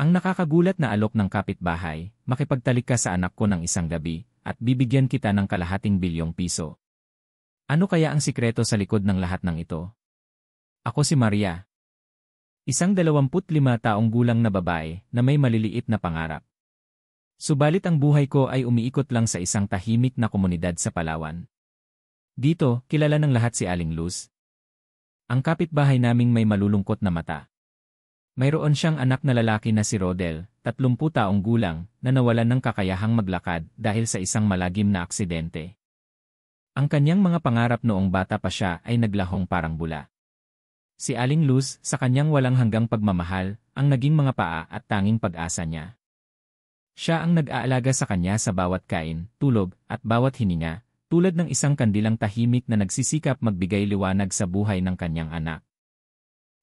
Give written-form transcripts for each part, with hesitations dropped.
Ang nakakagulat na alok ng kapitbahay, makipagtalik ka sa anak ko ng isang gabi, at bibigyan kita ng ₱250 milyon. Ano kaya ang sikreto sa likod ng lahat ng ito? Ako si Maria. Isang 25 taong gulang na babae na may maliliit na pangarap. Subalit ang buhay ko ay umiikot lang sa isang tahimik na komunidad sa Palawan. Dito, kilala ng lahat si Aling Luz. Ang kapitbahay naming may malulungkot na mata. Mayroon siyang anak na lalaki na si Rodel, 30 taong gulang, na nawalan ng kakayahang maglakad dahil sa isang malagim na aksidente. Ang kanyang mga pangarap noong bata pa siya ay naglahong parang bula. Si Aling Luz, sa kanyang walang hanggang pagmamahal, ang naging mga paa at tanging pag-asa niya. Siya ang nag-aalaga sa kanya sa bawat kain, tulog, at bawat hininga, tulad ng isang kandilang tahimik na nagsisikap magbigay liwanag sa buhay ng kanyang anak.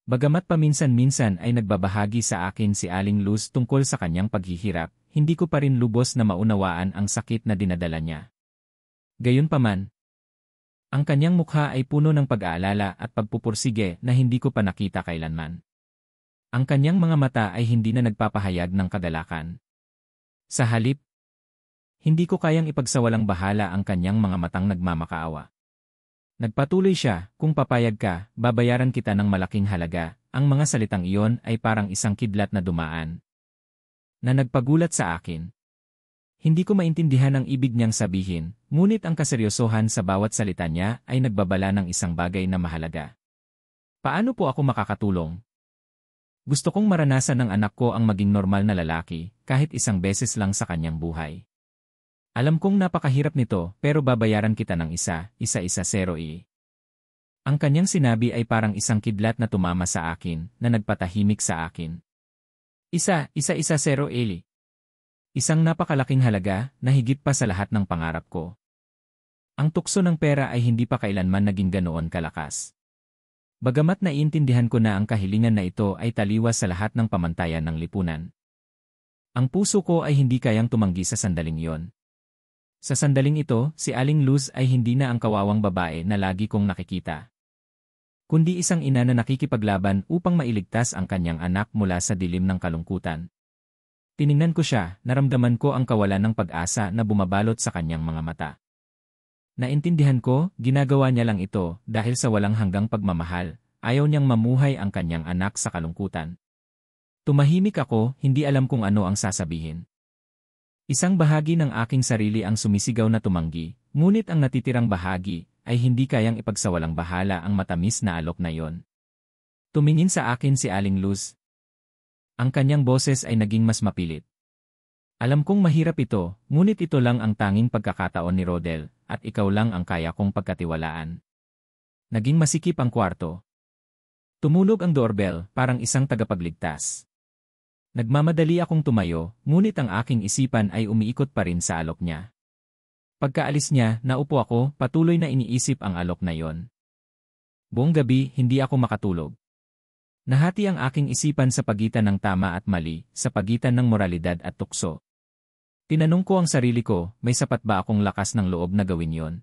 Bagamat paminsan-minsan ay nagbabahagi sa akin si Aling Luz tungkol sa kanyang paghihirap, hindi ko pa rin lubos na maunawaan ang sakit na dinadala niya. Gayunpaman, ang kanyang mukha ay puno ng pag-aalala at pagpupursige na hindi ko pa nakita kailanman. Ang kanyang mga mata ay hindi na nagpapahayag ng kagalakan. Sa halip, hindi ko kayang ipagsawalang bahala ang kanyang mga matang nagmamakaawa. Nagpatuloy siya, kung papayag ka, babayaran kita ng malaking halaga. Ang mga salitang iyon ay parang isang kidlat na dumaan, na nagpagulat sa akin. Hindi ko maintindihan ang ibig niyang sabihin, ngunit ang kaseryosohan sa bawat salita niya ay nagbabala ng isang bagay na mahalaga. Paano po ako makakatulong? Gusto kong maranasan ng anak ko ang maging normal na lalaki, kahit isang beses lang sa kanyang buhay. Alam kong napakahirap nito, pero babayaran kita ng isa-isa 0. Ang kanyang sinabi ay parang isang kidlat na tumama sa akin, na nagpatahimik sa akin. Isa-isa 0. Isang napakalaking halaga, na higit pa sa lahat ng pangarap ko. Ang tukso ng pera ay hindi pa kailanman naging ganoon kalakas. Bagamat naiintindihan ko na ang kahilingan na ito ay taliwas sa lahat ng pamantayan ng lipunan. Ang puso ko ay hindi kayang tumanggi sa sandaling iyon. Sa sandaling ito, si Aling Luz ay hindi na ang kawawang babae na lagi kong nakikita, kundi isang ina na nakikipaglaban upang mailigtas ang kanyang anak mula sa dilim ng kalungkutan. Tiningnan ko siya, naramdaman ko ang kawalan ng pag-asa na bumabalot sa kanyang mga mata. Naintindihan ko, ginagawa niya lang ito dahil sa walang hanggang pagmamahal, ayaw niyang mamuhay ang kanyang anak sa kalungkutan. Tumahimik ako, hindi alam kung ano ang sasabihin. Isang bahagi ng aking sarili ang sumisigaw na tumanggi, ngunit ang natitirang bahagi ay hindi kayang ipagsawalang bahala ang matamis na alok na yon. Tumingin sa akin si Aling Luz. Ang kanyang boses ay naging mas mapilit. Alam kong mahirap ito, ngunit ito lang ang tanging pagkakataon ni Rodel, at ikaw lang ang kaya kong pagkatiwalaan. Naging masikip ang kwarto. Tumulog ang doorbell, parang isang tagapagligtas. Nagmamadali akong tumayo, ngunit ang aking isipan ay umiikot pa rin sa alok niya. Pagkaalis niya, naupo ako, patuloy na iniisip ang alok na yon. Buong gabi, hindi ako makatulog. Nahati ang aking isipan sa pagitan ng tama at mali, sa pagitan ng moralidad at tukso. Tinanong ko ang sarili ko, may sapat ba akong lakas ng loob na gawin yon?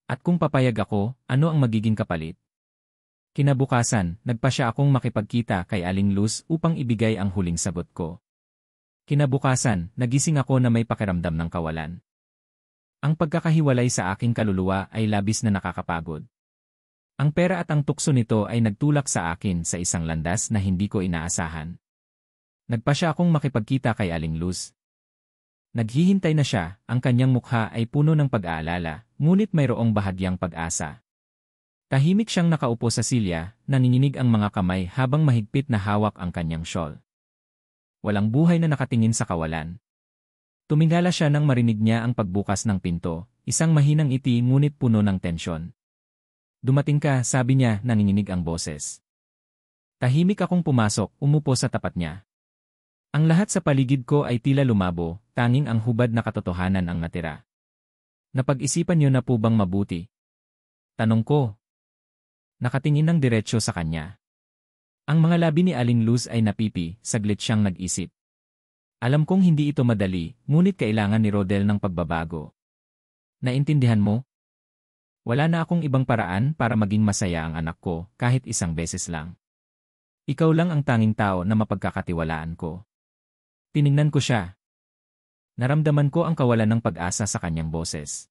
At kung papayag ako, ano ang magiging kapalit? Kinabukasan, nagpasya akong makipagkita kay Aling Luz upang ibigay ang huling sagot ko. Kinabukasan, nagising ako na may pakiramdam ng kawalan. Ang pagkakahiwalay sa aking kaluluwa ay labis na nakakapagod. Ang pera at ang tukso nito ay nagtulak sa akin sa isang landas na hindi ko inaasahan. Nagpasya akong makipagkita kay Aling Luz. Naghihintay na siya, ang kanyang mukha ay puno ng pag-aalala, ngunit mayroong bahagyang pag-asa. Tahimik siyang nakaupo sa silya, nanginginig ang mga kamay habang mahigpit na hawak ang kanyang shawl. Walang buhay na nakatingin sa kawalan. Tumingala siya nang marinig niya ang pagbukas ng pinto, isang mahinang ngiti ngunit puno ng tensyon. Dumating ka, sabi niya, nanginginig ang boses. Tahimik akong pumasok, umupo sa tapat niya. Ang lahat sa paligid ko ay tila lumabo, tanging ang hubad na katotohanan ang natira. Napag-isipan niyo na po bang mabuti? Tanong ko. Nakatingin ng diretsyo sa kanya. Ang mga labi ni Aling Luz ay napipi, saglit siyang nag-isip. Alam kong hindi ito madali, ngunit kailangan ni Rodel ng pagbabago. Naintindihan mo? Wala na akong ibang paraan para maging masaya ang anak ko, kahit isang beses lang. Ikaw lang ang tanging tao na mapagkakatiwalaan ko. Tiningnan ko siya. Naramdaman ko ang kawalan ng pag-asa sa kanyang boses.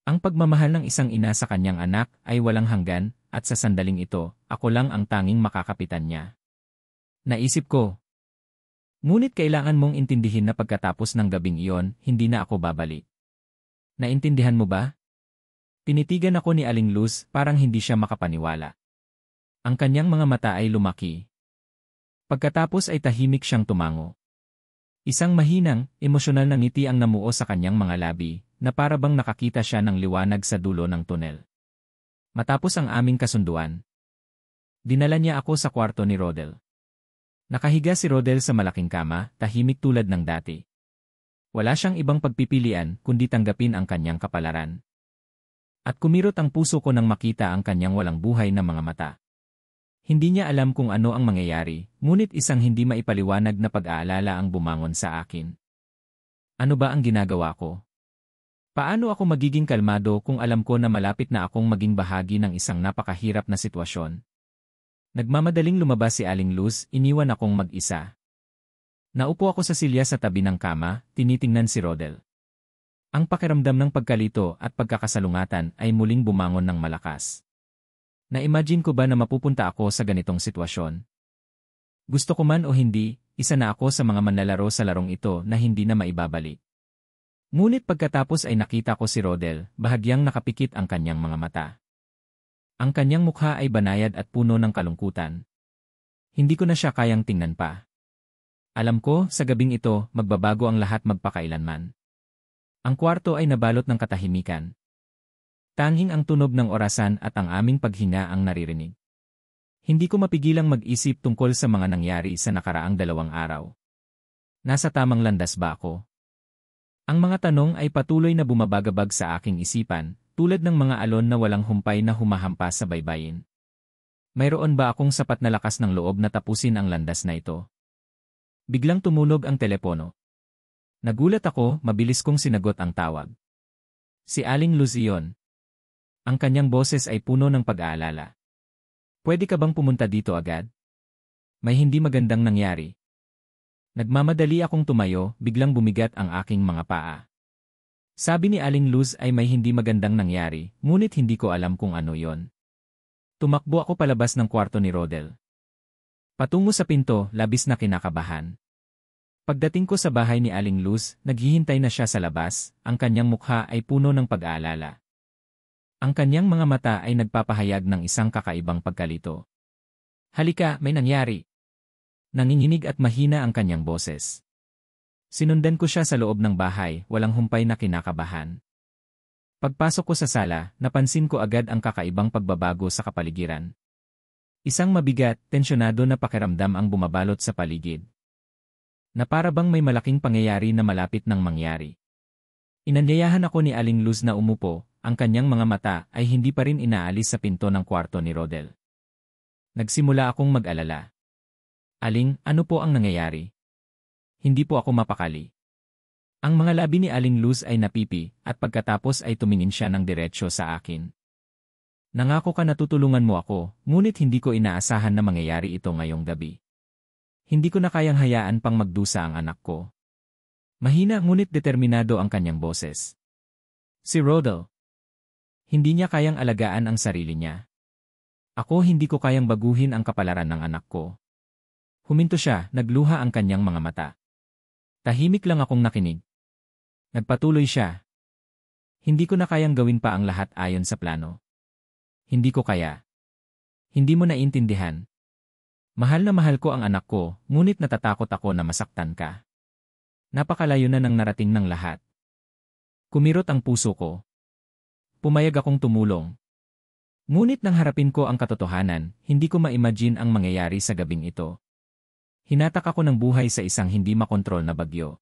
Ang pagmamahal ng isang ina sa kanyang anak ay walang hanggan, at sa sandaling ito, ako lang ang tanging makakapitan niya. Naisip ko. Ngunit kailangan mong intindihin na pagkatapos ng gabing iyon, hindi na ako babalik. Naintindihan mo ba? Tinitigan ako ni Aling Luz, parang hindi siya makapaniwala. Ang kanyang mga mata ay lumaki. Pagkatapos ay tahimik siyang tumango. Isang mahinang, emosyonal na ngiti ang namuo sa kanyang mga labi, na para bang nakakita siya ng liwanag sa dulo ng tunel. Matapos ang aming kasunduan, dinala niya ako sa kwarto ni Rodel. Nakahiga si Rodel sa malaking kama, tahimik tulad ng dati. Wala siyang ibang pagpipilian kundi tanggapin ang kanyang kapalaran. At kumirot ang puso ko nang makita ang kanyang walang buhay na mga mata. Hindi niya alam kung ano ang mangyayari, ngunit isang hindi maipaliwanag na pag-aalala ang bumangon sa akin. Ano ba ang ginagawa ko? Paano ako magiging kalmado kung alam ko na malapit na akong maging bahagi ng isang napakahirap na sitwasyon? Nagmamadaling lumabas si Aling Luz, iniwan akong mag-isa. Naupo ako sa silya sa tabi ng kama, tinitingnan si Rodel. Ang pakiramdam ng pagkalito at pagkakasalungatan ay muling bumangon ng malakas. Na-imagine ko ba na mapupunta ako sa ganitong sitwasyon? Gusto ko man o hindi, isa na ako sa mga manlalaro sa larong ito na hindi na maibabalik. Ngunit pagkatapos ay nakita ko si Rodel, bahagyang nakapikit ang kanyang mga mata. Ang kanyang mukha ay banayad at puno ng kalungkutan. Hindi ko na siya kayang tingnan pa. Alam ko, sa gabing ito, magbabago ang lahat magpakailanman. Ang kwarto ay nabalot ng katahimikan. Tanging ang tunog ng orasan at ang aming paghinga ang naririnig. Hindi ko mapigilang mag-isip tungkol sa mga nangyari sa nakaraang 2 araw. Nasa tamang landas ba ako? Ang mga tanong ay patuloy na bumabagabag sa aking isipan, tulad ng mga alon na walang humpay na humahampas sa baybayin. Mayroon ba akong sapat na lakas ng loob na tapusin ang landas na ito? Biglang tumunog ang telepono. Nagulat ako, mabilis kong sinagot ang tawag. Si Aling Luz iyon. Ang kanyang boses ay puno ng pag-aalala. Pwede ka bang pumunta dito agad? May hindi magandang nangyari. Nagmamadali akong tumayo, biglang bumigat ang aking mga paa. Sabi ni Aling Luz ay may hindi magandang nangyari, ngunit hindi ko alam kung ano yon. Tumakbo ako palabas ng kwarto ni Rodel. Patungo sa pinto, labis na kinakabahan. Pagdating ko sa bahay ni Aling Luz, naghihintay na siya sa labas, ang kanyang mukha ay puno ng pag-aalala. Ang kanyang mga mata ay nagpapahayag ng isang kakaibang pagkalito. Halika, may nangyari. Nanginginig at mahina ang kanyang boses. Sinundan ko siya sa loob ng bahay, walang humpay na kinakabahan. Pagpasok ko sa sala, napansin ko agad ang kakaibang pagbabago sa kapaligiran. Isang mabigat, tensyonado na pakiramdam ang bumabalot sa paligid. Na para bang may malaking pangyayari na malapit nang mangyari. Inanyayahan ako ni Aling Luz na umupo, ang kanyang mga mata ay hindi pa rin inaalis sa pinto ng kwarto ni Rodel. Nagsimula akong mag-alala. Aling, ano po ang nangyayari? Hindi po ako mapakali. Ang mga labi ni Aling Luz ay napipi, at pagkatapos ay tumingin siya ng diretsyo sa akin. Nangako ka na tutulungan mo ako, ngunit hindi ko inaasahan na mangyayari ito ngayong gabi. Hindi ko na kayang hayaan pang magdusa ang anak ko. Mahina ngunit determinado ang kanyang boses. Si Rodel. Hindi niya kayang alagaan ang sarili niya. Ako hindi ko kayang baguhin ang kapalaran ng anak ko. Huminto siya, nagluha ang kanyang mga mata. Tahimik lang akong nakinig. Nagpatuloy siya. Hindi ko na kayang gawin pa ang lahat ayon sa plano. Hindi ko kaya. Hindi mo naiintindihan. Mahal na mahal ko ang anak ko, ngunit natatakot ako na masaktan ka. Napakalayo na ng narating ng lahat. Kumirot ang puso ko. Pumayag akong tumulong. Ngunit nang harapin ko ang katotohanan, hindi ko ma-imagine ang mangyayari sa gabing ito. Hinatak ako ng buhay sa isang hindi makontrol na bagyo.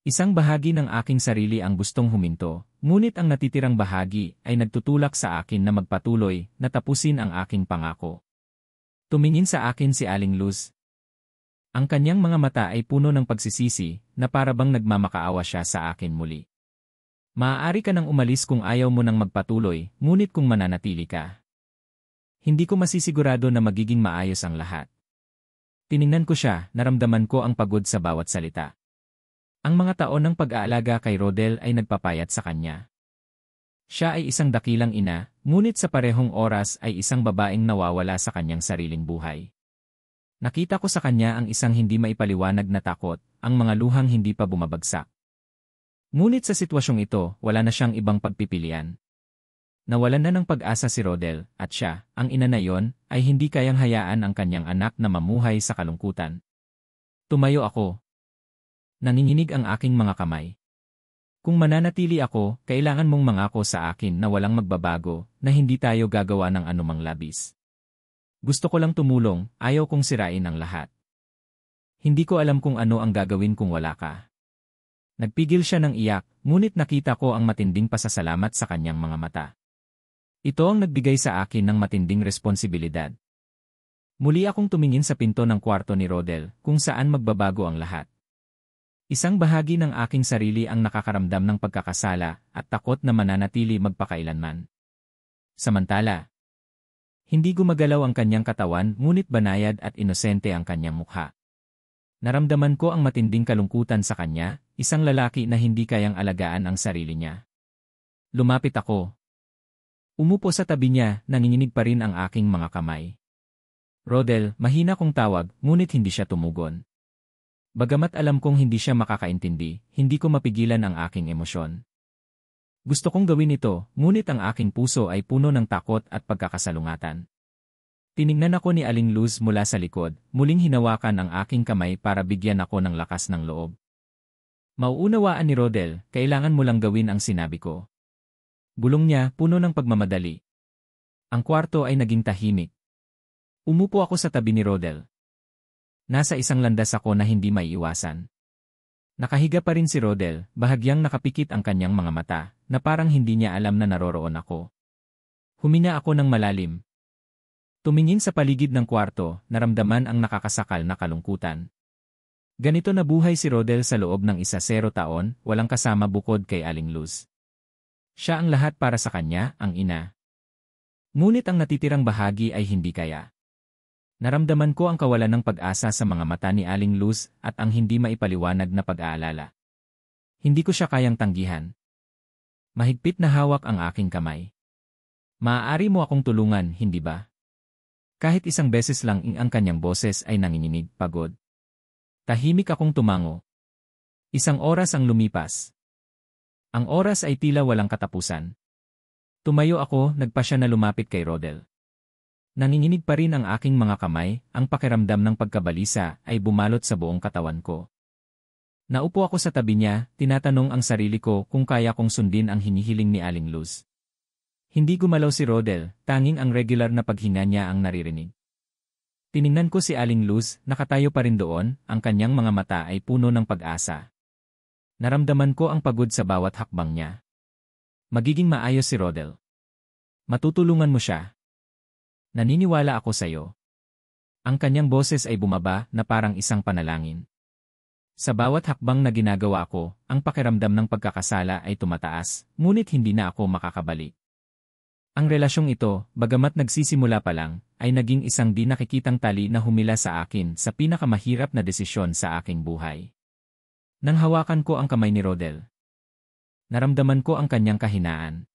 Isang bahagi ng aking sarili ang gustong huminto, ngunit ang natitirang bahagi ay nagtutulak sa akin na magpatuloy na tapusin ang aking pangako. Tumingin sa akin si Aling Luz. Ang kanyang mga mata ay puno ng pagsisisi na para bang nagmamakaawa siya sa akin muli. Maaari ka nang umalis kung ayaw mo nang magpatuloy, ngunit kung mananatili ka. Hindi ko masisigurado na magiging maayos ang lahat. Tiningnan ko siya, naramdaman ko ang pagod sa bawat salita. Ang mga taon ng pag-aalaga kay Rodel ay nagpapayat sa kanya. Siya ay isang dakilang ina, ngunit sa parehong oras ay isang babaeng nawawala sa kanyang sariling buhay. Nakita ko sa kanya ang isang hindi maipaliwanag na takot, ang mga luhang hindi pa bumabagsak. Ngunit sa sitwasyong ito, wala na siyang ibang pagpipilian. Nawalan na ng pag-asa si Rodel, at siya, ang ina na yon, ay hindi kayang hayaan ang kanyang anak na mamuhay sa kalungkutan. Tumayo ako. Nanginginig ang aking mga kamay. Kung mananatili ako, kailangan mong mangako sa akin na walang magbabago, na hindi tayo gagawa ng anumang labis. Gusto ko lang tumulong, ayaw kong sirain ang lahat. Hindi ko alam kung ano ang gagawin kung wala ka. Nagpigil siya ng iyak, ngunit nakita ko ang matinding pasasalamat sa kanyang mga mata. Ito ang nagbigay sa akin ng matinding responsibilidad. Muli akong tumingin sa pinto ng kwarto ni Rodel, kung saan magbabago ang lahat. Isang bahagi ng aking sarili ang nakakaramdam ng pagkakasala at takot na mananatili magpakailanman. Samantala, hindi gumagalaw ang kanyang katawan ngunit banayad at inosente ang kanyang mukha. Naramdaman ko ang matinding kalungkutan sa kanya, isang lalaki na hindi kayang alagaan ang sarili niya. Lumapit ako. Umupo sa tabi niya, nanginginig pa rin ang aking mga kamay. Rodel, mahina kong tawag, ngunit hindi siya tumugon. Bagamat alam kong hindi siya makakaintindi, hindi ko mapigilan ang aking emosyon. Gusto kong gawin ito, ngunit ang aking puso ay puno ng takot at pagkakasalungatan. Tiningnan ako ni Aling Luz mula sa likod, muling hinawakan ang aking kamay para bigyan ako ng lakas ng loob. Mauunawaan ni Rodel, kailangan mo lang gawin ang sinabi ko. Bulong niya, puno ng pagmamadali. Ang kwarto ay naging tahimik. Umupo ako sa tabi ni Rodel. Nasa isang landas ako na hindi maiiwasan. Nakahiga pa rin si Rodel, bahagyang nakapikit ang kanyang mga mata, na parang hindi niya alam na naroroon ako. Huminga ako ng malalim. Tumingin sa paligid ng kwarto, naramdaman ang nakakasakal na kalungkutan. Ganito na buhay si Rodel sa loob ng 10 taon, walang kasama bukod kay Aling Luz. Siya ang lahat para sa kanya, ang ina. Ngunit ang natitirang bahagi ay hindi kaya. Naramdaman ko ang kawalan ng pag-asa sa mga mata ni Aling Luz at ang hindi maipaliwanag na pag-aalala. Hindi ko siya kayang tanggihan. Mahigpit na hawak ang aking kamay. Maaari mo akong tulungan, hindi ba? Kahit isang beses lang ang kanyang boses ay nanginginig, pagod. Tahimik akong tumango. Isang oras ang lumipas. Ang oras ay tila walang katapusan. Tumayo ako, nagpa siya na lumapit kay Rodel. Nanginginig pa rin ang aking mga kamay, ang pakiramdam ng pagkabalisa ay bumalot sa buong katawan ko. Naupo ako sa tabi niya, tinatanong ang sarili ko kung kaya kong sundin ang hinihiling ni Aling Luz. Hindi gumalaw si Rodel, tanging ang regular na paghinga niya ang naririnig. Tiningnan ko si Aling Luz, nakatayo pa rin doon, ang kanyang mga mata ay puno ng pag-asa. Naramdaman ko ang pagod sa bawat hakbang niya. Magiging maayos si Rodel. Matutulungan mo siya. Naniniwala ako sa iyo. Ang kanyang boses ay bumaba na parang isang panalangin. Sa bawat hakbang na ginagawa ko, ang pakiramdam ng pagkakasala ay tumataas, ngunit hindi na ako makakabalik. Ang relasyong ito, bagamat nagsisimula pa lang, ay naging isang di nakikitang tali na humila sa akin sa pinakamahirap na desisyon sa aking buhay. Nang hawakan ko ang kamay ni Rodel, naramdaman ko ang kanyang kahinaan.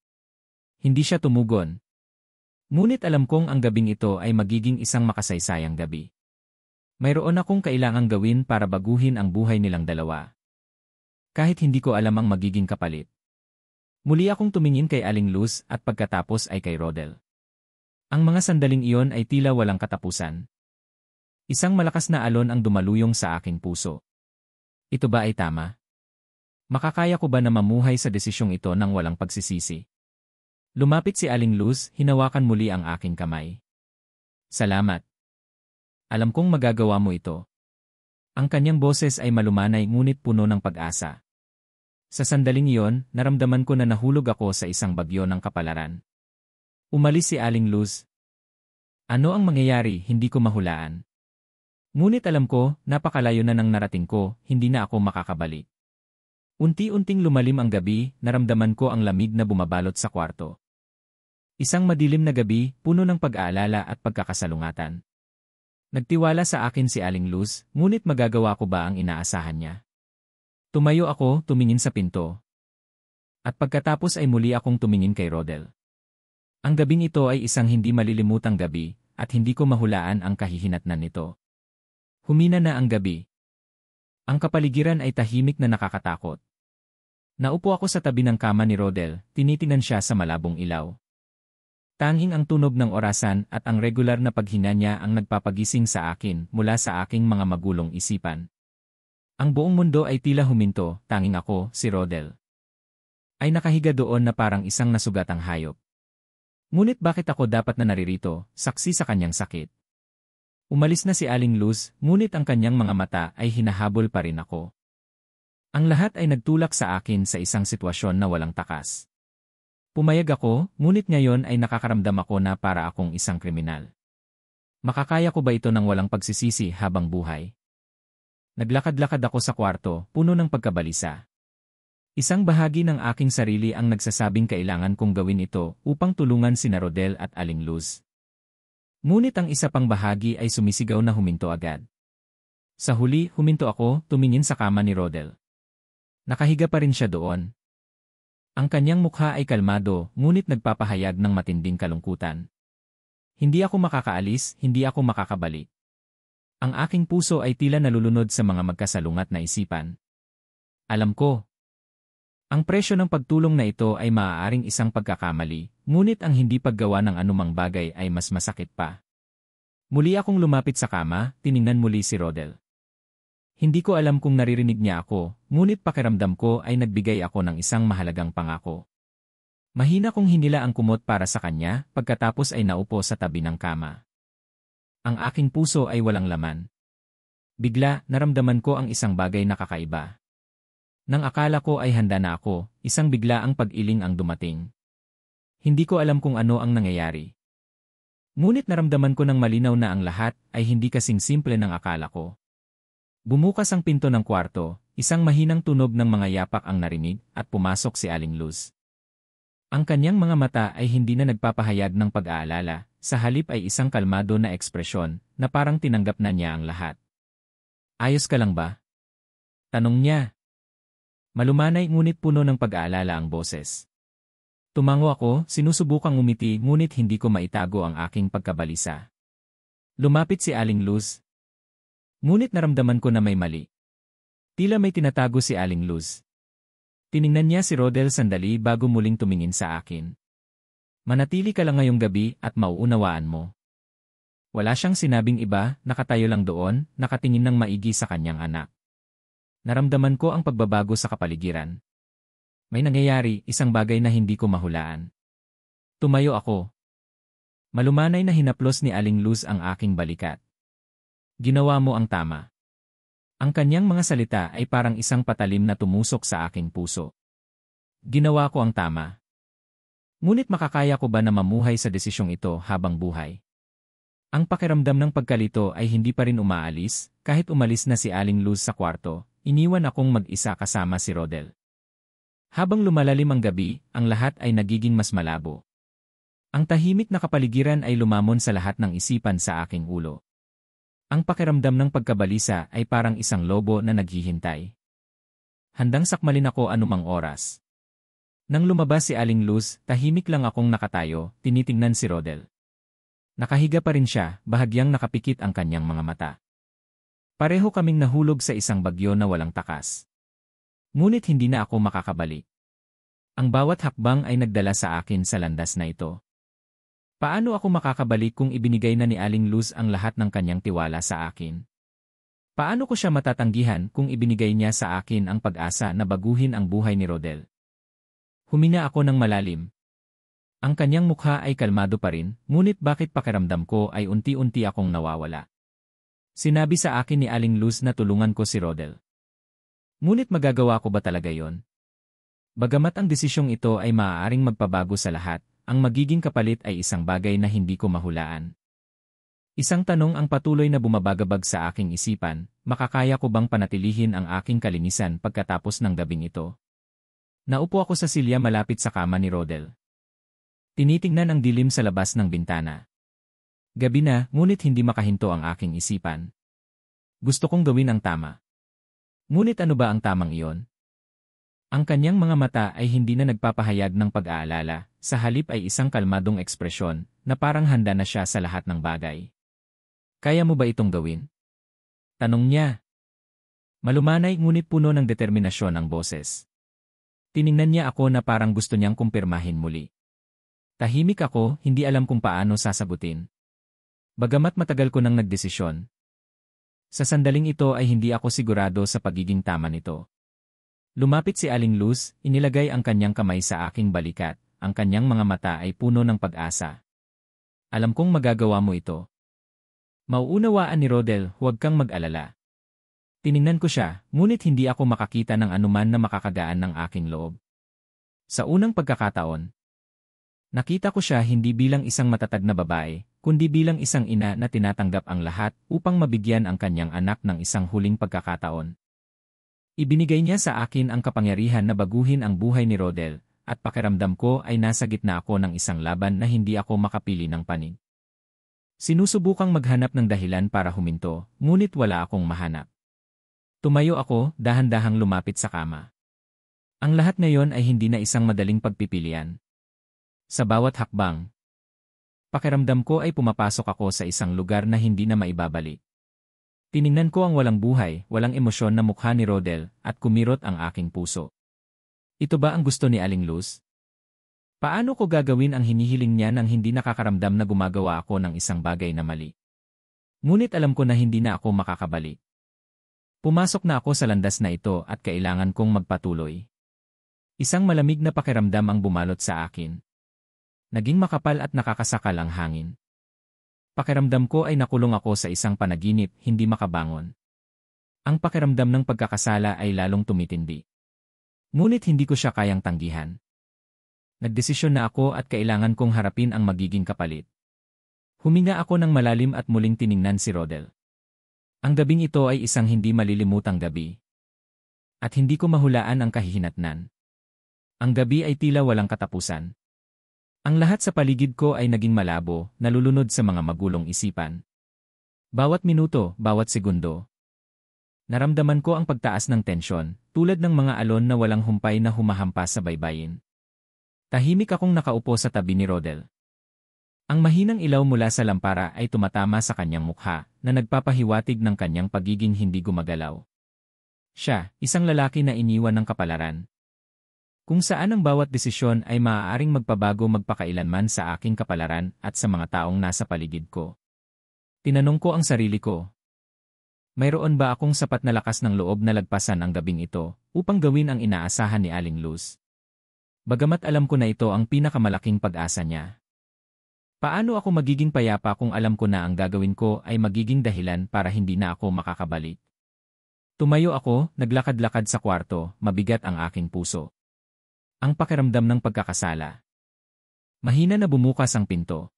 Hindi siya tumugon. Ngunit alam kong ang gabing ito ay magiging isang makasaysayang gabi. Mayroon akong kailangang gawin para baguhin ang buhay nilang dalawa. Kahit hindi ko alam ang magiging kapalit. Muli akong tumingin kay Aling Luz at pagkatapos ay kay Rodel. Ang mga sandaling iyon ay tila walang katapusan. Isang malakas na alon ang dumaluyong sa aking puso. Ito ba ay tama? Makakaya ko ba na mamuhay sa desisyong ito nang walang pagsisisi? Lumapit si Aling Luz, hinawakan muli ang aking kamay. Salamat. Alam kong magagawa mo ito. Ang kanyang boses ay malumanay ngunit puno ng pag-asa. Sa sandaling iyon, naramdaman ko na nahulog ako sa isang bagyo ng kapalaran. Umalis si Aling Luz. Ano ang mangyayari, hindi ko mahulaan. Ngunit alam ko, napakalayo na nang narating ko, hindi na ako makakabalik. Unti-unting lumalim ang gabi, naramdaman ko ang lamig na bumabalot sa kwarto. Isang madilim na gabi, puno ng pag-aalala at pagkakasalungatan. Nagtiwala sa akin si Aling Luz, ngunit magagawa ko ba ang inaasahan niya? Tumayo ako, tumingin sa pinto. At pagkatapos ay muli akong tumingin kay Rodel. Ang gabing ito ay isang hindi malilimutang gabi, at hindi ko mahulaan ang kahihinatnan nito. Humina na ang gabi. Ang kapaligiran ay tahimik na nakakatakot. Naupo ako sa tabi ng kama ni Rodel, tinitingnan siya sa malabong ilaw. Tanging ang tunog ng orasan at ang regular na paghinga niya ang nagpapagising sa akin mula sa aking mga magulong isipan. Ang buong mundo ay tila huminto, tanging ako, si Rodel, ay nakahiga doon na parang isang nasugatang hayop. Ngunit bakit ako dapat na naririto, saksi sa kanyang sakit? Umalis na si Aling Luz, ngunit ang kanyang mga mata ay hinahabol pa rin ako. Ang lahat ay nagtulak sa akin sa isang sitwasyon na walang takas. Pumayag ako, ngunit ngayon ay nakakaramdam ako na para akong isang kriminal. Makakaya ko ba ito ng walang pagsisisi habang buhay? Naglakad-lakad ako sa kwarto, puno ng pagkabalisa. Isang bahagi ng aking sarili ang nagsasabing kailangan kong gawin ito upang tulungan sina Rodel at Aling Luz. Ngunit ang isa pang bahagi ay sumisigaw na huminto agad. Sa huli, huminto ako, tumingin sa kama ni Rodel. Nakahiga pa rin siya doon. Ang kanyang mukha ay kalmado, ngunit nagpapahayag ng matinding kalungkutan. Hindi ako makakaalis, hindi ako makakabalik. Ang aking puso ay tila nalulunod sa mga magkasalungat na isipan. Alam ko, ang presyo ng pagtulong na ito ay maaaring isang pagkakamali, ngunit ang hindi paggawa ng anumang bagay ay mas masakit pa. Muli akong lumapit sa kama, tiningnan muli si Rodel. Hindi ko alam kung naririnig niya ako, ngunit pakiramdam ko ay nagbigay ako ng isang mahalagang pangako. Mahina kong hinila ang kumot para sa kanya, pagkatapos ay naupo sa tabi ng kama. Ang aking puso ay walang laman. Bigla, naramdaman ko ang isang bagay na kakaiba. Nang akala ko ay handa na ako, isang biglaang pag-iling ang dumating. Hindi ko alam kung ano ang nangyayari. Ngunit naramdaman ko ng malinaw na ang lahat ay hindi kasing simple ng akala ko. Bumukas ang pinto ng kwarto, isang mahinang tunog ng mga yapak ang narinig at pumasok si Aling Luz. Ang kanyang mga mata ay hindi na nagpapahayag ng pag-aalala, sa halip ay isang kalmado na ekspresyon na parang tinanggap na niya ang lahat. Ayos ka lang ba? Tanong niya. Malumanay ngunit puno ng pag-aalala ang boses. Tumango ako, sinusubukang umiti ngunit hindi ko maitago ang aking pagkabalisa. Lumapit si Aling Luz. Ngunit naramdaman ko na may mali. Tila may tinatago si Aling Luz. Tiningnan niya si Rodel sandali bago muling tumingin sa akin. Manatili ka lang ngayong gabi at mauunawaan mo. Wala siyang sinabing iba, nakatayo lang doon, nakatingin ng maigi sa kanyang anak. Naramdaman ko ang pagbabago sa kapaligiran. May nangyayari, isang bagay na hindi ko mahulaan. Tumayo ako. Malumanay na hinaplos ni Aling Luz ang aking balikat. Ginawa mo ang tama. Ang kanyang mga salita ay parang isang patalim na tumusok sa aking puso. Ginawa ko ang tama. Ngunit makakaya ko ba na mamuhay sa desisyong ito habang buhay? Ang pakiramdam ng pagkalito ay hindi pa rin umaalis, kahit umalis na si Aling Luz sa kwarto, iniwan akong mag-isa kasama si Rodel. Habang lumalalim ang gabi, ang lahat ay nagiging mas malabo. Ang tahimik na kapaligiran ay lumamon sa lahat ng isipan sa aking ulo. Ang pakiramdam ng pagkabalisa ay parang isang lobo na naghihintay. Handang sakmalin ako anumang oras. Nang lumabas si Aling Luz, tahimik lang akong nakatayo, tinitingnan si Rodel. Nakahiga pa rin siya, bahagyang nakapikit ang kanyang mga mata. Pareho kaming nahulog sa isang bagyo na walang takas. Ngunit hindi na ako makakabalik. Ang bawat hakbang ay nagdala sa akin sa landas na ito. Paano ako makakabalik kung ibinigay na ni Aling Luz ang lahat ng kanyang tiwala sa akin? Paano ko siya matatanggihan kung ibinigay niya sa akin ang pag-asa na baguhin ang buhay ni Rodel? Huminga ako ng malalim. Ang kanyang mukha ay kalmado pa rin, ngunit bakit pakiramdam ko ay unti-unti akong nawawala? Sinabi sa akin ni Aling Luz na tulungan ko si Rodel. Ngunit magagawa ko ba talaga yon? Bagamat ang desisyong ito ay maaaring magpabago sa lahat, ang magiging kapalit ay isang bagay na hindi ko mahulaan. Isang tanong ang patuloy na bumabagabag sa aking isipan, makakaya ko bang panatilihin ang aking kalinisan pagkatapos ng gabing ito? Naupo ako sa silya malapit sa kama ni Rodel. Tinitingnan ang dilim sa labas ng bintana. Gabi na, ngunit hindi makahinto ang aking isipan. Gusto kong gawin ang tama. Ngunit ano ba ang tamang iyon? Ang kanyang mga mata ay hindi na nagpapahayag ng pag-aalala, sa halip ay isang kalmadong ekspresyon, na parang handa na siya sa lahat ng bagay. Kaya mo ba itong gawin? Tanong niya. Malumanay ngunit puno ng determinasyon ang boses. Tiningnan niya ako na parang gusto niyang kumpirmahin muli. Tahimik ako, hindi alam kung paano sasagutin. Bagamat matagal ko nang nagdesisyon. Sa sandaling ito ay hindi ako sigurado sa pagiging tama nito. Lumapit si Aling Luz, inilagay ang kanyang kamay sa aking balikat, ang kanyang mga mata ay puno ng pag-asa. Alam kong magagawa mo ito. Mauunawaan ni Rodel, huwag kang mag-alala. Tiningnan ko siya, ngunit hindi ako makakita ng anuman na makakagaan ng aking loob. Sa unang pagkakataon, nakita ko siya hindi bilang isang matatag na babae, kundi bilang isang ina na tinatanggap ang lahat upang mabigyan ang kanyang anak ng isang huling pagkakataon. Ibinigay niya sa akin ang kapangyarihan na baguhin ang buhay ni Rodel, at pakiramdam ko ay nasa gitna ako ng isang laban na hindi ako makapili ng panig. Sinusubukang maghanap ng dahilan para huminto, ngunit wala akong mahanap. Tumayo ako, dahan-dahang lumapit sa kama. Ang lahat ngayon ay hindi na isang madaling pagpipilian. Sa bawat hakbang, pakiramdam ko ay pumapasok ako sa isang lugar na hindi na maibabalik. Tiningnan ko ang walang buhay, walang emosyon na mukha ni Rodel, at kumirot ang aking puso. Ito ba ang gusto ni Aling Luz? Paano ko gagawin ang hinihiling niya nang hindi nakakaramdam na gumagawa ako ng isang bagay na mali? Ngunit alam ko na hindi na ako makakabalik. Pumasok na ako sa landas na ito at kailangan kong magpatuloy. Isang malamig na pakiramdam ang bumalot sa akin. Naging makapal at nakakasakal ang hangin. Pakiramdam ko ay nakulong ako sa isang panaginip, hindi makabangon. Ang pakiramdam ng pagkakasala ay lalong tumitindi. Ngunit hindi ko siya kayang tanggihan. Nagdesisyon na ako at kailangan kong harapin ang magiging kapalit. Huminga ako ng malalim at muling tiningnan si Rodel. Ang gabing ito ay isang hindi malilimutang gabi. At hindi ko mahulaan ang kahihinatnan. Ang gabi ay tila walang katapusan. Ang lahat sa paligid ko ay naging malabo, nalulunod sa mga magulong isipan. Bawat minuto, bawat segundo. Naramdaman ko ang pagtaas ng tensyon, tulad ng mga alon na walang humpay na humahampas sa baybayin. Tahimik akong nakaupo sa tabi ni Rodel. Ang mahinang ilaw mula sa lampara ay tumatama sa kanyang mukha, na nagpapahiwatig ng kanyang pagiging hindi gumagalaw. Siya, isang lalaki na iniwan ng kapalaran. Kung saan ang bawat desisyon ay maaaring magpabago magpakailanman sa aking kapalaran at sa mga taong nasa paligid ko. Tinanong ko ang sarili ko. Mayroon ba akong sapat na lakas ng loob na lagpasan ang gabing ito upang gawin ang inaasahan ni Aling Luz? Bagamat alam ko na ito ang pinakamalaking pag-asa niya. Paano ako magiging payapa kung alam ko na ang gagawin ko ay magiging dahilan para hindi na ako makakabalik? Tumayo ako, naglakad-lakad sa kwarto, mabigat ang aking puso. Ang pakiramdam ng pagkakasala. Mahina na bumukas ang pinto.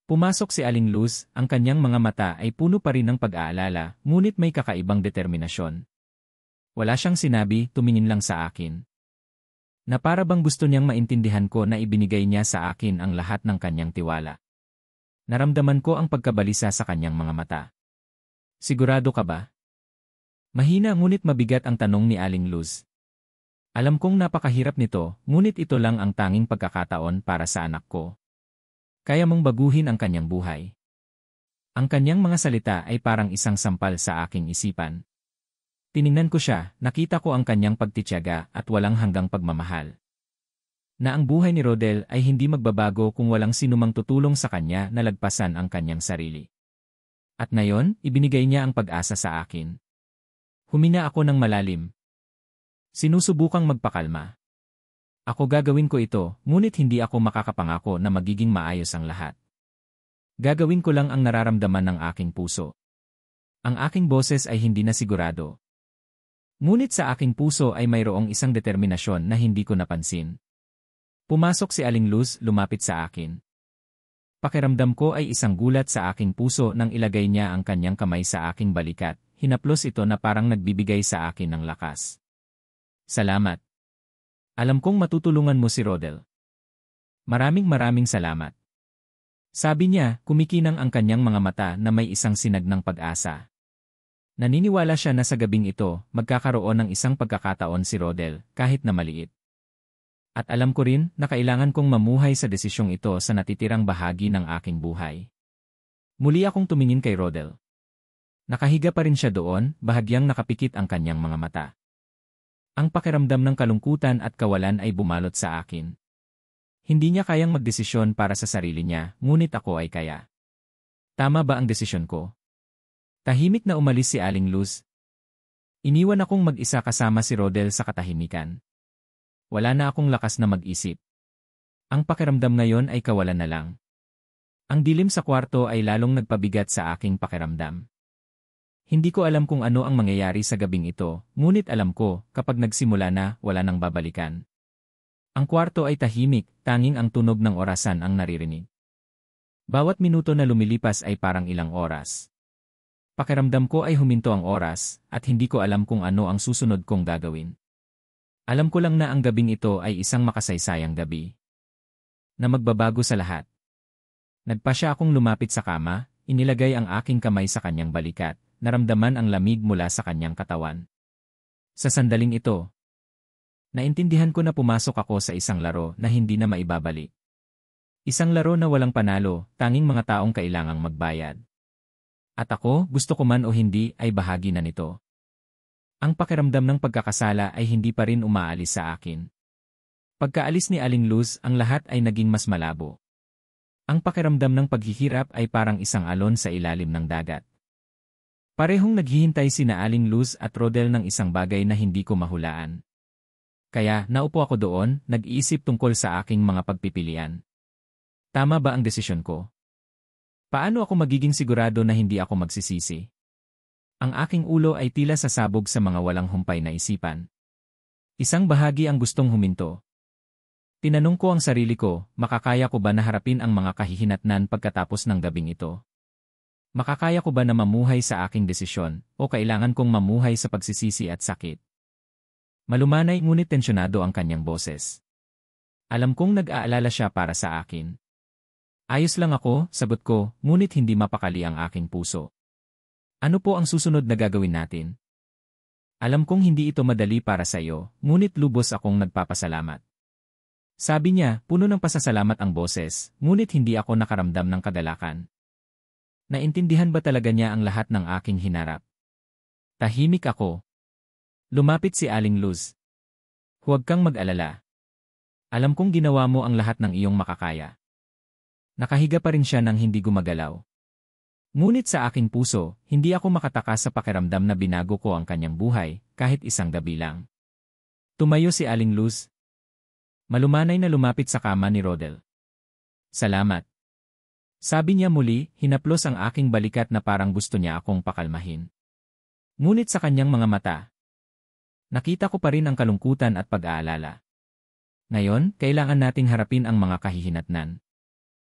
Pumasok si Aling Luz, ang kanyang mga mata ay puno pa rin ng pag-aalala, ngunit may kakaibang determinasyon. Wala siyang sinabi, tumingin lang sa akin. Na para bang gusto niyang maintindihan ko na ibinigay niya sa akin ang lahat ng kanyang tiwala. Naramdaman ko ang pagkabalisa sa kanyang mga mata. Sigurado ka ba? Mahina ngunit mabigat ang tanong ni Aling Luz. Alam kong napakahirap nito, ngunit ito lang ang tanging pagkakataon para sa anak ko. Kaya mong baguhin ang kanyang buhay. Ang kanyang mga salita ay parang isang sampal sa aking isipan. Tiningnan ko siya, nakita ko ang kanyang pagtitiyaga at walang hanggang pagmamahal. Na ang buhay ni Rodel ay hindi magbabago kung walang sinumang tutulong sa kanya na lagpasan ang kanyang sarili. At ngayon, ibinigay niya ang pag-asa sa akin. Huminga ako ng malalim. Sinusubukang magpakalma. Ako gagawin ko ito, ngunit hindi ako makakapangako na magiging maayos ang lahat. Gagawin ko lang ang nararamdaman ng aking puso. Ang aking boses ay hindi na sigurado. Ngunit sa aking puso ay mayroong isang determinasyon na hindi ko napansin. Pumasok si Aling Luz, lumapit sa akin. Pakiramdam ko ay isang gulat sa aking puso nang ilagay niya ang kanyang kamay sa aking balikat, hinaplos ito na parang nagbibigay sa akin ng lakas. Salamat. Alam kong matutulungan mo si Rodel. Maraming salamat. Sabi niya, kumikinang ang kanyang mga mata na may isang sinag ng pag-asa. Naniniwala siya na sa gabing ito, magkakaroon ng isang pagkakataon si Rodel, kahit na maliit. At alam ko rin na kailangan kong mamuhay sa desisyong ito sa natitirang bahagi ng aking buhay. Muli akong tumingin kay Rodel. Nakahiga pa rin siya doon, bahagyang nakapikit ang kanyang mga mata. Ang pakiramdam ng kalungkutan at kawalan ay bumalot sa akin. Hindi niya kayang magdesisyon para sa sarili niya, ngunit ako ay kaya. Tama ba ang desisyon ko? Tahimik na umalis si Aling Luz. Iniwan akong mag-isa kasama si Rodel sa katahimikan. Wala na akong lakas na mag-isip. Ang pakiramdam ngayon ay kawalan na lang. Ang dilim sa kwarto ay lalong nagpabigat sa aking pakiramdam. Hindi ko alam kung ano ang mangyayari sa gabing ito, ngunit alam ko, kapag nagsimula na, wala nang babalikan. Ang kwarto ay tahimik, tanging ang tunog ng orasan ang naririnig. Bawat minuto na lumilipas ay parang ilang oras. Pakiramdam ko ay huminto ang oras, at hindi ko alam kung ano ang susunod kong gagawin. Alam ko lang na ang gabing ito ay isang makasaysayang gabi. Na magbabago sa lahat. Nagpa siya akong lumapit sa kama, inilagay ang aking kamay sa kanyang balikat, naramdaman ang lamig mula sa kanyang katawan. Sa sandaling ito, naintindihan ko na pumasok ako sa isang laro na hindi na maibabalik. Isang laro na walang panalo, tanging mga taong kailangang magbayad. At ako, gusto ko man o hindi, ay bahagi na nito. Ang pakiramdam ng pagkakasala ay hindi pa rin umaalis sa akin. Pagkaalis ni Aling Luz, ang lahat ay naging mas malabo. Ang pakiramdam ng paghihirap ay parang isang alon sa ilalim ng dagat. Parehong naghihintay sina Aling Luz at Rodel ng isang bagay na hindi ko mahulaan. Kaya, naupo ako doon, nag-iisip tungkol sa aking mga pagpipilian. Tama ba ang desisyon ko? Paano ako magiging sigurado na hindi ako magsisisi? Ang aking ulo ay tila sasabog sa mga walang humpay na isipan. Isang bahagi ang gustong huminto. Tinanong ko ang sarili ko, makakaya ko ba na harapin ang mga kahihinatnan pagkatapos ng gabing ito? Makakaya ko ba na mamuhay sa aking desisyon, o kailangan kong mamuhay sa pagsisisi at sakit? Malumanay ngunit tensyonado ang kanyang boses. Alam kong nag-aalala siya para sa akin. Ayos lang ako, sagot ko, ngunit hindi mapakali ang aking puso. Ano po ang susunod na gagawin natin? Alam kong hindi ito madali para sa iyo, ngunit lubos akong nagpapasalamat. Sabi niya, puno ng pasasalamat ang boses, ngunit hindi ako nakaramdam ng kagalakan. Naintindihan ba talaga niya ang lahat ng aking hinarap? Tahimik ako. Lumapit si Aling Luz. Huwag kang mag-alala. Alam kong ginawa mo ang lahat ng iyong makakaya. Nakahiga pa rin siya nang hindi gumagalaw. Ngunit sa aking puso, hindi ako makatakas sa pakiramdam na binago ko ang kanyang buhay, kahit isang gabi lang. Tumayo si Aling Luz. Malumanay na lumapit sa kama ni Rodel. Salamat. Sabi niya muli, hinaplos ang aking balikat na parang gusto niya akong pakalmahin. Ngunit sa kanyang mga mata, nakita ko pa rin ang kalungkutan at pag-aalala. Ngayon, kailangan nating harapin ang mga kahihinatnan.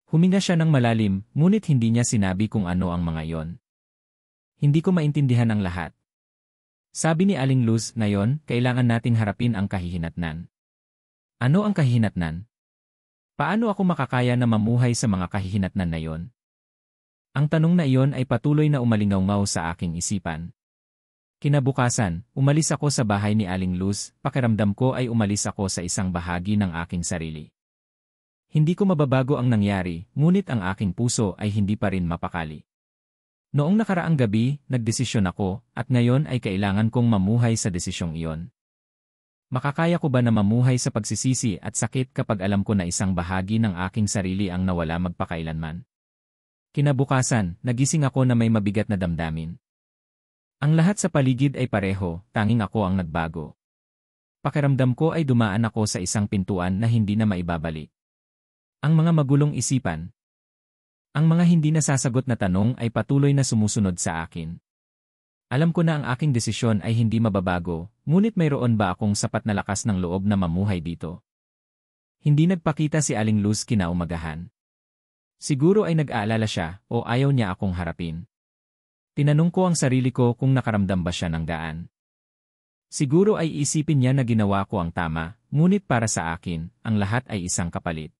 Huminga siya ng malalim, ngunit hindi niya sinabi kung ano ang mga yon. Hindi ko maintindihan ang lahat. Sabi ni Aling Luz, ngayon, kailangan nating harapin ang kahihinatnan. Ano ang kahihinatnan? Paano ako makakaya na mamuhay sa mga kahihinatnan na yon? Ang tanong na iyon ay patuloy na umalingaw-ngaw sa aking isipan. Kinabukasan, umalis ako sa bahay ni Aling Luz, pakiramdam ko ay umalis ako sa isang bahagi ng aking sarili. Hindi ko mababago ang nangyari, ngunit ang aking puso ay hindi pa rin mapakali. Noong nakaraang gabi, nagdesisyon ako, at ngayon ay kailangan kong mamuhay sa desisyong iyon. Makakaya ko ba na mamuhay sa pagsisisi at sakit kapag alam ko na isang bahagi ng aking sarili ang nawala magpakailanman? Kinabukasan, nagising ako na may mabigat na damdamin. Ang lahat sa paligid ay pareho, tanging ako ang nagbago. Pakiramdam ko ay dumaan ako sa isang pintuan na hindi na maibabalik. Ang mga magulong isipan. Ang mga hindi nasasagot na tanong ay patuloy na sumusunod sa akin. Alam ko na ang aking desisyon ay hindi mababago, ngunit mayroon ba akong sapat na lakas ng loob na mamuhay dito? Hindi nagpakita si Aling Luz kinaumagahan. Siguro ay nag-aalala siya o ayaw niya akong harapin. Tinanong ko ang sarili ko kung nakaramdam ba siya ng gaan. Siguro ay isipin niya na ginawa ko ang tama, ngunit para sa akin, ang lahat ay isang kapalit.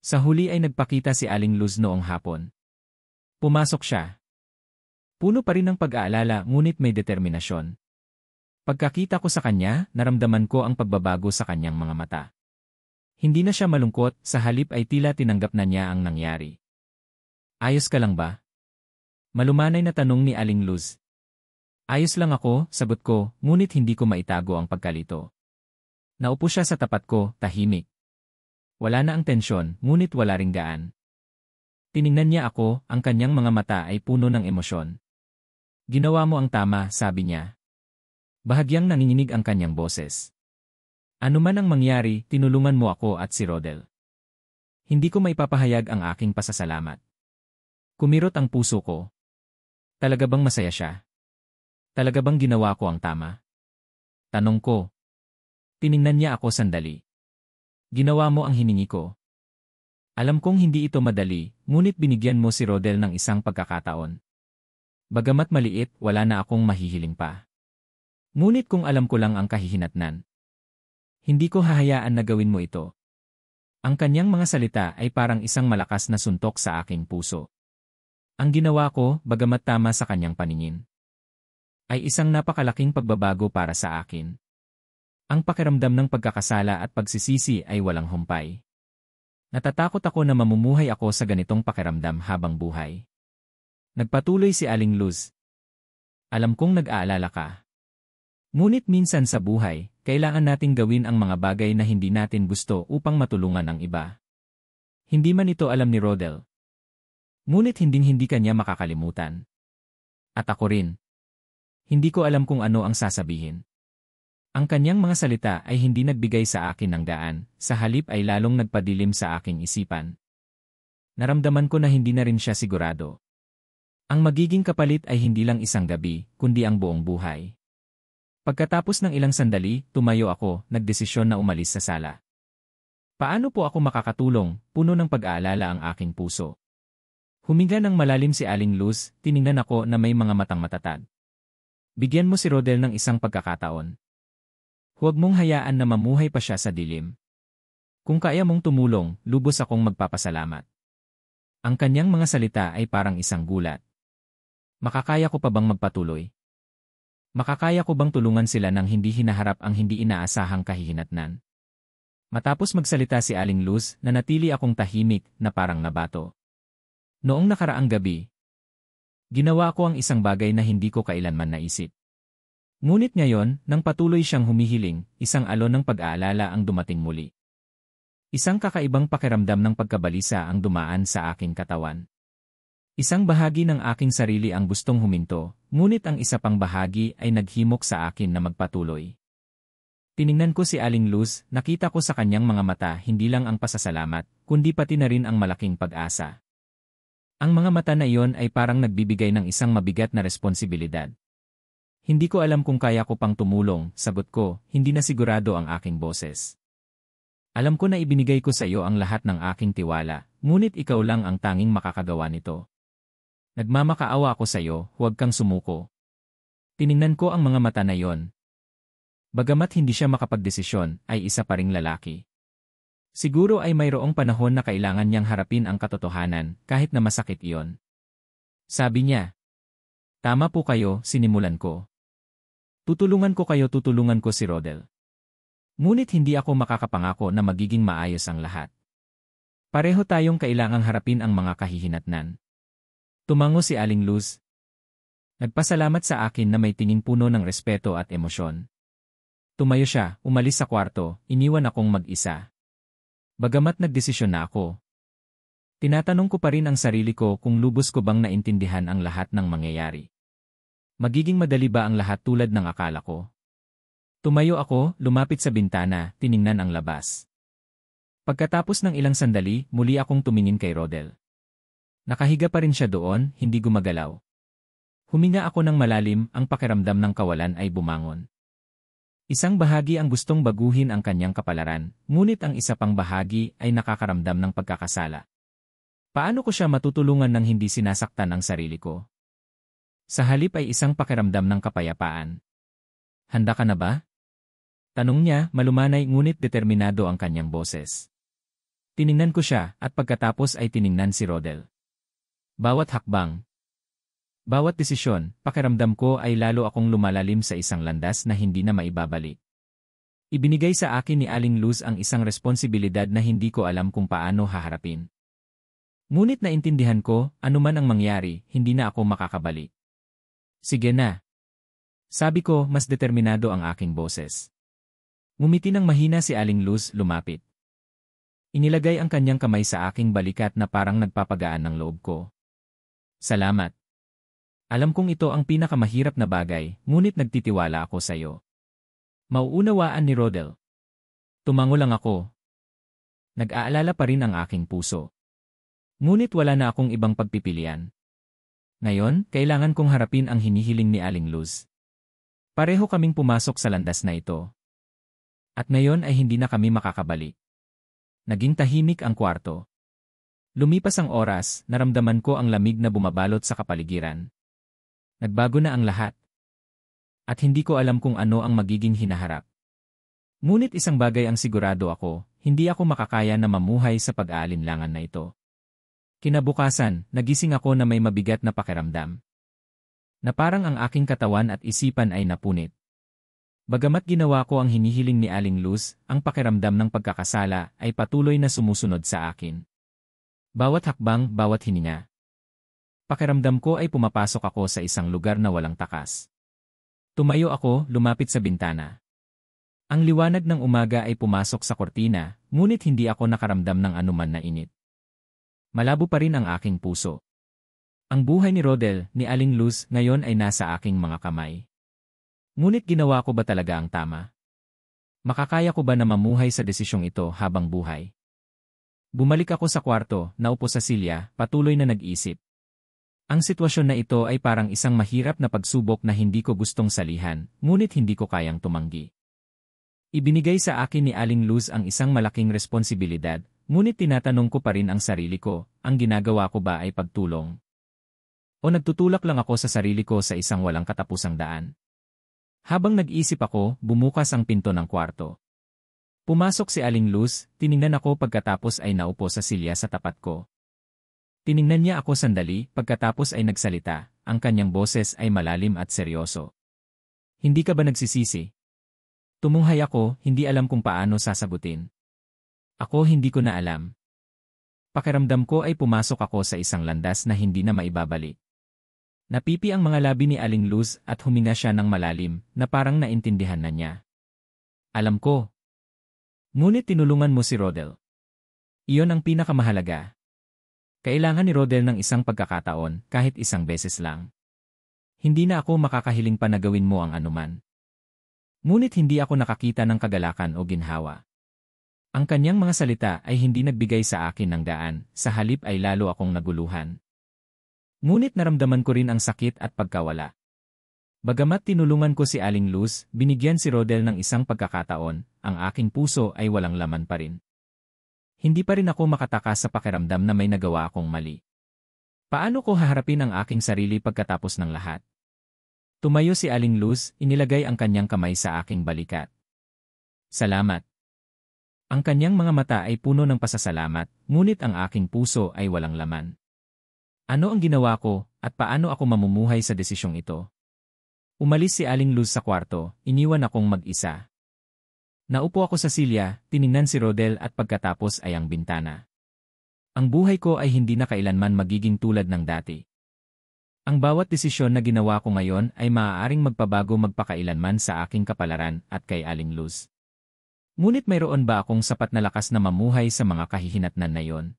Sa huli ay nagpakita si Aling Luz noong hapon. Pumasok siya. Puno pa rin ng pag-aalala ngunit may determinasyon. Pagkakita ko sa kanya, naramdaman ko ang pagbabago sa kanyang mga mata. Hindi na siya malungkot, sa halip ay tila tinanggap na niya ang nangyari. Ayos ka lang ba? Malumanay na tanong ni Aling Luz. Ayos lang ako, sagot ko, ngunit hindi ko maitago ang pagkalito. Naupo siya sa tapat ko, tahimik. Wala na ang tensyon, ngunit wala ring gaan. Tiningnan niya ako, ang kanyang mga mata ay puno ng emosyon. Ginawa mo ang tama, sabi niya. Bahagyang nanginginig ang kanyang boses. Ano man ang mangyari, tinulungan mo ako at si Rodel. Hindi ko maipapahayag ang aking pasasalamat. Kumirot ang puso ko. Talaga bang masaya siya? Talaga bang ginawa ko ang tama? Tanong ko. Tiningnan niya ako sandali. Ginawa mo ang hiningi ko. Alam kong hindi ito madali, ngunit binigyan mo si Rodel ng isang pagkakataon. Bagamat maliit, wala na akong mahihiling pa. Ngunit kung alam ko lang ang kahihinatnan, hindi ko hahayaan na gawin mo ito. Ang kanyang mga salita ay parang isang malakas na suntok sa aking puso. Ang ginawa ko, bagamat tama sa kanyang paningin, ay isang napakalaking pagbabago para sa akin. Ang pakiramdam ng pagkakasala at pagsisisi ay walang humpay. Natatakot ako na mamumuhay ako sa ganitong pakiramdam habang buhay. Nagpatuloy si Aling Luz. Alam kong nag-aalala ka. Ngunit minsan sa buhay, kailangan nating gawin ang mga bagay na hindi natin gusto upang matulungan ang iba. Hindi man ito alam ni Rodel. Ngunit hindi kanya makakalimutan. At ako rin. Hindi ko alam kung ano ang sasabihin. Ang kanyang mga salita ay hindi nagbigay sa akin ng daan, sa halip ay lalong nagpadilim sa aking isipan. Naramdaman ko na hindi na rin siya sigurado. Ang magiging kapalit ay hindi lang isang gabi, kundi ang buong buhay. Pagkatapos ng ilang sandali, tumayo ako, nagdesisyon na umalis sa sala. Paano po ako makakatulong? Puno ng pag-aalala ang aking puso. Huminga ng malalim si Aling Luz, tiningnan ako na may mga matang matatag. Bigyan mo si Rodel ng isang pagkakataon. Huwag mong hayaan na mamuhay pa siya sa dilim. Kung kaya mong tumulong, lubos akong magpapasalamat. Ang kanyang mga salita ay parang isang gulat. Makakaya ko pa bang magpatuloy? Makakaya ko bang tulungan sila nang hindi hinaharap ang hindi inaasahang kahihinatnan? Matapos magsalita si Aling Luz, nanatili akong tahimik na parang nabato. Noong nakaraang gabi, ginawa ko ang isang bagay na hindi ko kailanman naisip. Ngunit ngayon, nang patuloy siyang humihiling, isang alon ng pag-aalala ang dumating muli. Isang kakaibang pakiramdam ng pagkabalisa ang dumaan sa aking katawan. Isang bahagi ng aking sarili ang gustong huminto, ngunit ang isa pang bahagi ay naghimok sa akin na magpatuloy. Tiningnan ko si Aling Luz, nakita ko sa kanyang mga mata hindi lang ang pasasalamat, kundi pati na rin ang malaking pag-asa. Ang mga mata na iyon ay parang nagbibigay ng isang mabigat na responsibilidad. Hindi ko alam kung kaya ko pang tumulong, sagot ko, hindi na sigurado ang aking boses. Alam ko na ibinigay ko sa iyo ang lahat ng aking tiwala, ngunit ikaw lang ang tanging makakagawa nito. Nagmamakaawa ako sa iyo, huwag kang sumuko. Tiningnan ko ang mga mata na iyon. Bagamat hindi siya makapagdesisyon, ay isa pa ring lalaki. Siguro ay mayroong panahon na kailangan niyang harapin ang katotohanan, kahit na masakit iyon. Sabi niya, tama po kayo, sinimulan ko. Tutulungan ko si Rodel. Ngunit hindi ako makakapangako na magiging maayos ang lahat. Pareho tayong kailangang harapin ang mga kahihinatnan. Tumango si Aling Luz. Nagpasalamat sa akin na may tingin puno ng respeto at emosyon. Tumayo siya, umalis sa kwarto, iniwan akong mag-isa. Bagamat nagdesisyon na ako, tinatanong ko pa rin ang sarili ko kung lubos ko bang naintindihan ang lahat ng mangyayari. Magiging madali ba ang lahat tulad ng akala ko? Tumayo ako, lumapit sa bintana, tiningnan ang labas. Pagkatapos ng ilang sandali, muli akong tumingin kay Rodel. Nakahiga pa rin siya doon, hindi gumagalaw. Huminga ako ng malalim, ang pakiramdam ng kawalan ay bumangon. Isang bahagi ang gustong baguhin ang kanyang kapalaran, ngunit ang isa pang bahagi ay nakakaramdam ng pagkakasala. Paano ko siya matutulungan nang hindi sinasaktan ang sarili ko? Sa halip ay isang pakiramdam ng kapayapaan. Handa ka na ba? Tanong niya, malumanay ngunit determinado ang kanyang boses. Tiningnan ko siya at pagkatapos ay tiningnan si Rodel. Bawat hakbang, bawat desisyon, pakiramdam ko ay lalo akong lumalalim sa isang landas na hindi na maibabalik. Ibinigay sa akin ni Aling Luz ang isang responsibilidad na hindi ko alam kung paano haharapin. Ngunit naintindihan ko, anuman ang mangyari, hindi na ako makakabalik. Sige na. Sabi ko, mas determinado ang aking boses. Ngumiti ng mahina si Aling Luz, lumapit. Inilagay ang kanyang kamay sa aking balikat na parang nagpapagaan ng loob ko. Salamat. Alam kong ito ang pinakamahirap na bagay, ngunit nagtitiwala ako sa iyo. Mauunawaan ni Rodel. Tumango lang ako. Nag-aalala pa rin ang aking puso. Ngunit wala na akong ibang pagpipilian. Ngayon, kailangan kong harapin ang hinihiling ni Aling Luz. Pareho kaming pumasok sa landas na ito. At ngayon ay hindi na kami makakabalik. Naging tahimik ang kwarto. Lumipas ang oras, naramdaman ko ang lamig na bumabalot sa kapaligiran. Nagbago na ang lahat. At hindi ko alam kung ano ang magiging hinaharap. Ngunit isang bagay ang sigurado ako, hindi ako makakaya na mamuhay sa pag-aalinlangan na ito. Kinabukasan, nagising ako na may mabigat na pakiramdam. Na parang ang aking katawan at isipan ay napunit. Bagamat ginawa ko ang hinihiling ni Aling Luz, ang pakiramdam ng pagkakasala ay patuloy na sumusunod sa akin. Bawat hakbang, bawat hininga. Pakiramdam ko ay pumapasok ako sa isang lugar na walang takas. Tumayo ako, lumapit sa bintana. Ang liwanag ng umaga ay pumasok sa kortina, ngunit hindi ako nakaramdam ng anuman na init. Malabo pa rin ang aking puso. Ang buhay ni Rodel, ni Aling Luz, ngayon ay nasa aking mga kamay. Ngunit ginawa ko ba talaga ang tama? Makakaya ko ba na mamuhay sa desisyong ito habang buhay? Bumalik ako sa kwarto, naupo sa silya, patuloy na nag-isip. Ang sitwasyon na ito ay parang isang mahirap na pagsubok na hindi ko gustong salihan, ngunit hindi ko kayang tumanggi. Ibinigay sa akin ni Aling Luz ang isang malaking responsibilidad, ngunit tinatanong ko pa rin ang sarili ko, ang ginagawa ko ba ay pagtulong? O nagtutulak lang ako sa sarili ko sa isang walang katapusang daan? Habang nag-isip ako, bumukas ang pinto ng kwarto. Pumasok si Aling Luz, tiningnan ako pagkatapos ay naupo sa silya sa tapat ko. Tiningnan niya ako sandali, pagkatapos ay nagsalita, ang kanyang boses ay malalim at seryoso. Hindi ka ba nagsisisi? Tumunghay ako, hindi alam kung paano sasagutin. Ako hindi ko na alam. Pakiramdam ko ay pumasok ako sa isang landas na hindi na maibabalik. Napipi ang mga labi ni Aling Luz at huminga siya ng malalim, na parang naintindihan na niya. Alam ko. Ngunit tinulungan mo si Rodel. Iyon ang pinakamahalaga. Kailangan ni Rodel ng isang pagkakataon, kahit isang beses lang. Hindi na ako makakahiling pa na gawin mo ang anuman. Ngunit hindi ako nakakita ng kagalakan o ginhawa. Ang kanyang mga salita ay hindi nagbigay sa akin ng daan, sa halip ay lalo akong naguluhan. Ngunit naramdaman ko rin ang sakit at pagkawala. Bagamat tinulungan ko si Aling Luz, binigyan si Rodel ng isang pagkakataon, ang aking puso ay walang laman pa rin. Hindi pa rin ako makatakas sa pakiramdam na may nagawa akong mali. Paano ko haharapin ang aking sarili pagkatapos ng lahat? Tumayo si Aling Luz, inilagay ang kanyang kamay sa aking balikat. Salamat. Ang kanyang mga mata ay puno ng pasasalamat, ngunit ang aking puso ay walang laman. Ano ang ginawa ko, at paano ako mamumuhay sa desisyong ito? Umalis si Aling Luz sa kwarto, iniwan akong mag-isa. Naupo ako sa silya, tiningnan si Rodel at pagkatapos ay ang bintana. Ang buhay ko ay hindi na kailanman magiging tulad ng dati. Ang bawat desisyon na ginawa ko ngayon ay maaaring magpabago magpakailanman sa aking kapalaran at kay Aling Luz. Ngunit mayroon ba akong sapat na lakas na mamuhay sa mga kahihinatnan na yon?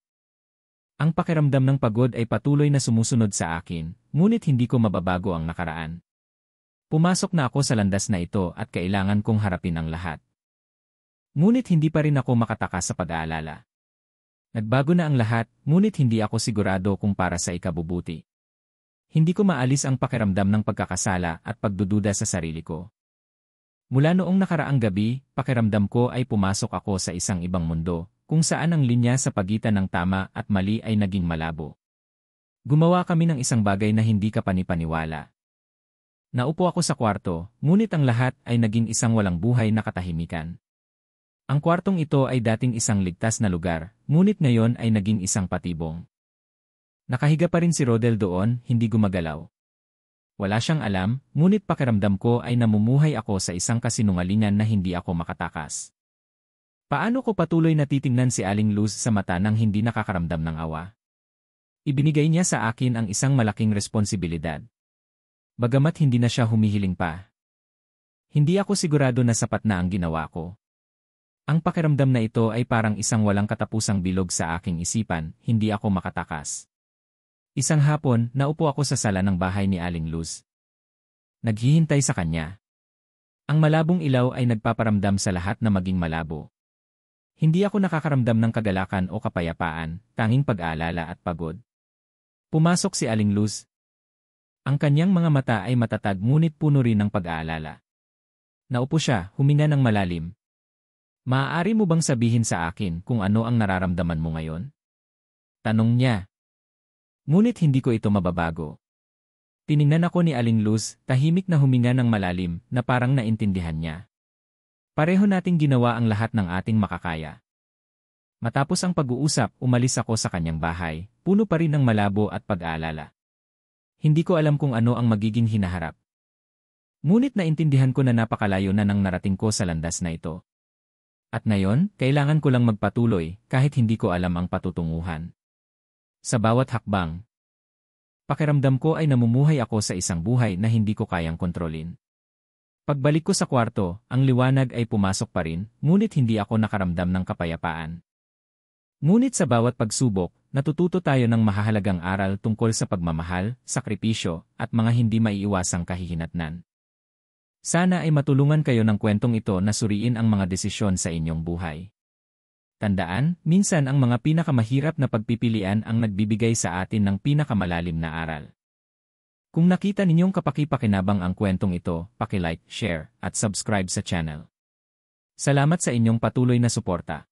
Ang pakiramdam ng pagod ay patuloy na sumusunod sa akin, ngunit hindi ko mababago ang nakaraan. Pumasok na ako sa landas na ito at kailangan kong harapin ang lahat. Ngunit hindi pa rin ako makatakas sa pag-aalala. Nagbago na ang lahat, ngunit hindi ako sigurado kung para sa ikabubuti. Hindi ko maalis ang pakiramdam ng pagkakasala at pagdududa sa sarili ko. Mula noong nakaraang gabi, pakiramdam ko ay pumasok ako sa isang ibang mundo, kung saan ang linya sa pagitan ng tama at mali ay naging malabo. Gumawa kami ng isang bagay na hindi ka panipaniwala. Naupo ako sa kwarto, ngunit ang lahat ay naging isang walang buhay na katahimikan. Ang kwartong ito ay dating isang ligtas na lugar, ngunit ngayon ay naging isang patibong. Nakahiga pa rin si Rodel doon, hindi gumagalaw. Wala siyang alam, ngunit pakiramdam ko ay namumuhay ako sa isang kasinungalingan na hindi ako makatakas. Paano ko patuloy na titingnan si Aling Luz sa mata nang hindi nakakaramdam ng awa? Ibinigay niya sa akin ang isang malaking responsibilidad. Bagamat hindi na siya humihiling pa. Hindi ako sigurado na sapat na ang ginawa ko. Ang pakiramdam na ito ay parang isang walang katapusang bilog sa aking isipan, hindi ako makatakas. Isang hapon, naupo ako sa sala ng bahay ni Aling Luz. Naghihintay sa kanya. Ang malabong ilaw ay nagpaparamdam sa lahat na maging malabo. Hindi ako nakakaramdam ng kagalakan o kapayapaan, tanging pag-aalala at pagod. Pumasok si Aling Luz. Ang kanyang mga mata ay matatag ngunit puno rin ng pag-aalala. Naupo siya, huminga ng malalim. Maaari mo bang sabihin sa akin kung ano ang nararamdaman mo ngayon? Tanong niya. Ngunit hindi ko ito mababago. Tiningnan ako ni Aling Luz, tahimik na huminga ng malalim, na parang naintindihan niya. Pareho nating ginawa ang lahat ng ating makakaya. Matapos ang pag-uusap, umalis ako sa kanyang bahay, puno pa rin ng malabo at pag-aalala. Hindi ko alam kung ano ang magiging hinaharap. Ngunit naintindihan ko na napakalayo na nang narating ko sa landas na ito. At ngayon, kailangan ko lang magpatuloy, kahit hindi ko alam ang patutunguhan. Sa bawat hakbang, pakiramdam ko ay namumuhay ako sa isang buhay na hindi ko kayang kontrolin. Pagbalik ko sa kwarto, ang liwanag ay pumasok pa rin, ngunit hindi ako nakaramdam ng kapayapaan. Ngunit sa bawat pagsubok, natututo tayo ng mahahalagang aral tungkol sa pagmamahal, sakripisyo, at mga hindi maiiwasang kahihinatnan. Sana ay matulungan kayo ng kwentong ito na suriin ang mga desisyon sa inyong buhay. Tandaan, minsan ang mga pinakamahirap na pagpipilian ang nagbibigay sa atin ng pinakamalalim na aral. Kung nakita ninyong kapaki-pakinabang ang kwentong ito, paki-like, share, at subscribe sa channel. Salamat sa inyong patuloy na suporta.